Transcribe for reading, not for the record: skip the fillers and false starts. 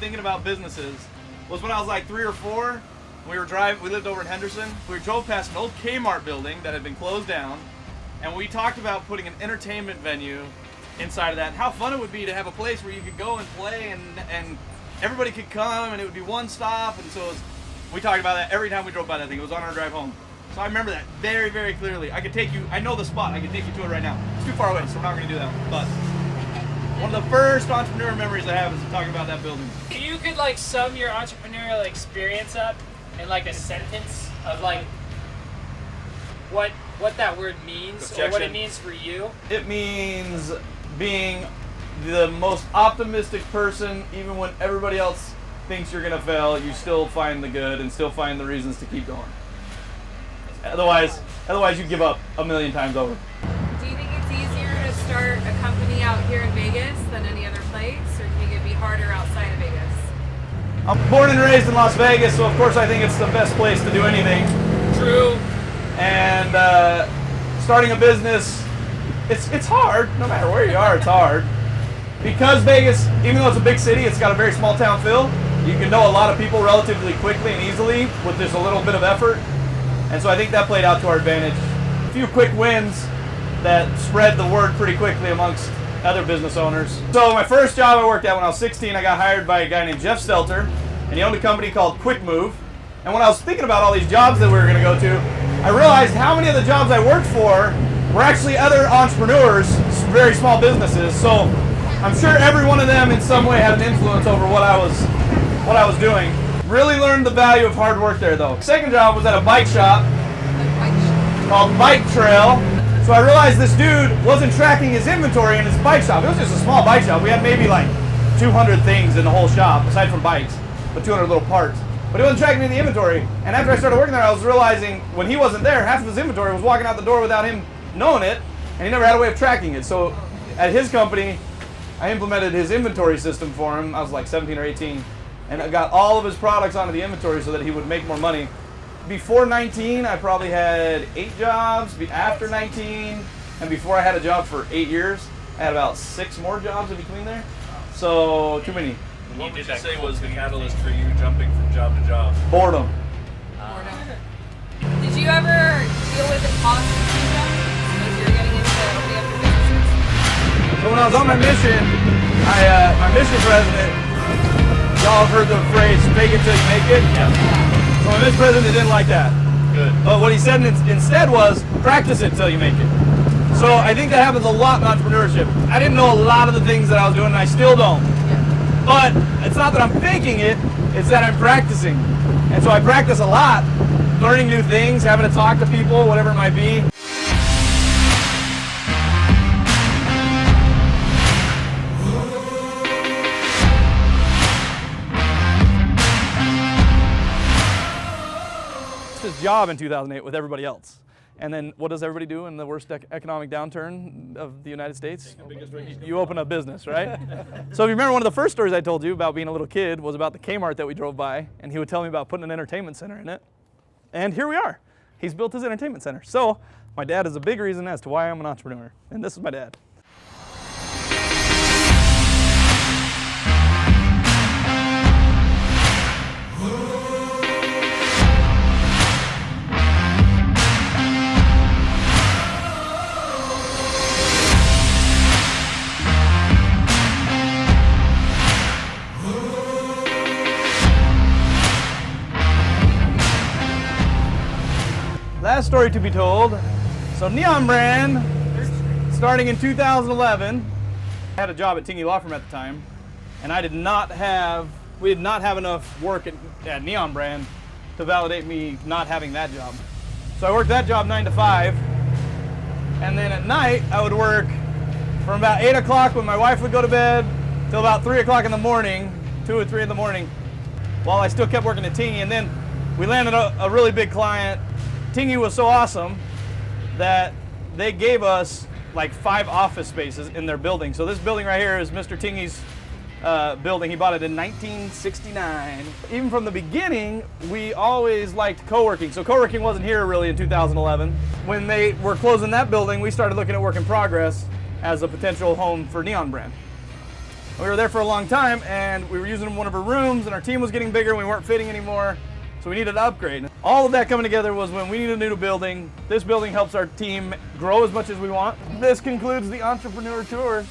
thinking about businesses was when I was like 3 or 4. We lived over in Henderson. We drove past an old Kmart building that had been closed down, and we talked about putting an entertainment venue inside of that, and how fun it would be to have a place where you could go and play, and everybody could come, and it would be one stop. And so we talked about that every time we drove by that thing. It was on our drive home. So I remember that very, very clearly. I could take you, I know the spot, I could take you to it right now. It's too far away, so we're not going to do that one. But one of the first entrepreneur memories I have is talking about that building. If you could like sum your entrepreneurial experience up in like a sentence of like what that word means or what it means for you. It means being the most optimistic person, even when everybody else thinks you're gonna fail, you still find the good and still find the reasons to keep going. Otherwise you give up a million times over. Do you think it's easier to start a company out here in Vegas than any other place, or do you think it'd be harder outside of Vegas? I'm born and raised in Las Vegas, so of course I think it's the best place to do anything. True. And starting a business, it's hard. No matter where you are, it's hard. Because Vegas, even though it's a big city, it's got a very small town feel. You can know a lot of people relatively quickly and easily with just a little bit of effort. And so I think that played out to our advantage. A few quick wins that spread the word pretty quickly amongst other business owners. So my first job I worked at when I was 16, I got hired by a guy named Jeff Stelter, and he owned a company called Quick Move. And when I was thinking about all these jobs that we were going to go to, I realized how many of the jobs I worked for were actually other entrepreneurs, very small businesses. So I'm sure every one of them in some way had an influence over what I was doing. Really learned the value of hard work there though. Second job was at a bike shop called Bike Trail. So I realized this dude wasn't tracking his inventory in his bike shop. It was just a small bike shop. We had maybe like 200 things in the whole shop, aside from bikes, but 200 little parts. But he wasn't tracking any inventory. And after I started working there, I was realizing when he wasn't there, half of his inventory was walking out the door without him knowing it, and he never had a way of tracking it. So at his company, I implemented his inventory system for him. I was like 17 or 18, and I got all of his products onto the inventory so that he would make more money. Before 19, I probably had 8 jobs. After 19, and before I had a job for 8 years, I had about 6 more jobs in between there. So too many. What would you say was the catalyst for you jumping from job to job? Boredom. Did you ever deal with imposter syndrome as you're getting into opening up your businesses? So when I was on my mission, my mission president, y'all have heard the phrase, fake it till you make it? Yeah. So my mission president didn't like that. Good. But what he said instead was, practice it till you make it. So I think that happens a lot in entrepreneurship. I didn't know a lot of the things that I was doing, and I still don't. But it's not that I'm faking it, it's that I'm practicing. And so I practice a lot, learning new things, having to talk to people, whatever it might be. His job in 2008 with everybody else. And then what does everybody do in the worst economic downturn of the United States? You open a business, right? So if you remember, one of the first stories I told you about being a little kid was about the Kmart that we drove by, and he would tell me about putting an entertainment center in it. And here we are. He's built his entertainment center. So my dad is a big reason as to why I'm an entrepreneur. And this is my dad. Last story to be told. So NeONBRAND, starting in 2011, I had a job at Tingy Law Firm at the time, and we did not have enough work at NeONBRAND to validate me not having that job. So I worked that job 9 to 5, and then at night I would work from about 8 o'clock when my wife would go to bed till about 3 o'clock in the morning, 2 or 3 in the morning, while I still kept working at Tingy. And then we landed a really big client. Tingy was so awesome that they gave us like 5 office spaces in their building. So this building right here is Mr. Tingy's building. He bought it in 1969. Even from the beginning, we always liked co-working. So co-working wasn't here really in 2011. When they were closing that building, we started looking at work in progress as a potential home for NeONBRAND. We were there for a long time, and we were using one of her rooms, and our team was getting bigger, and we weren't fitting anymore, so we needed to upgrade. All of that coming together was when we needed a new building. This building helps our team grow as much as we want. This concludes the Entrepreneur Tour.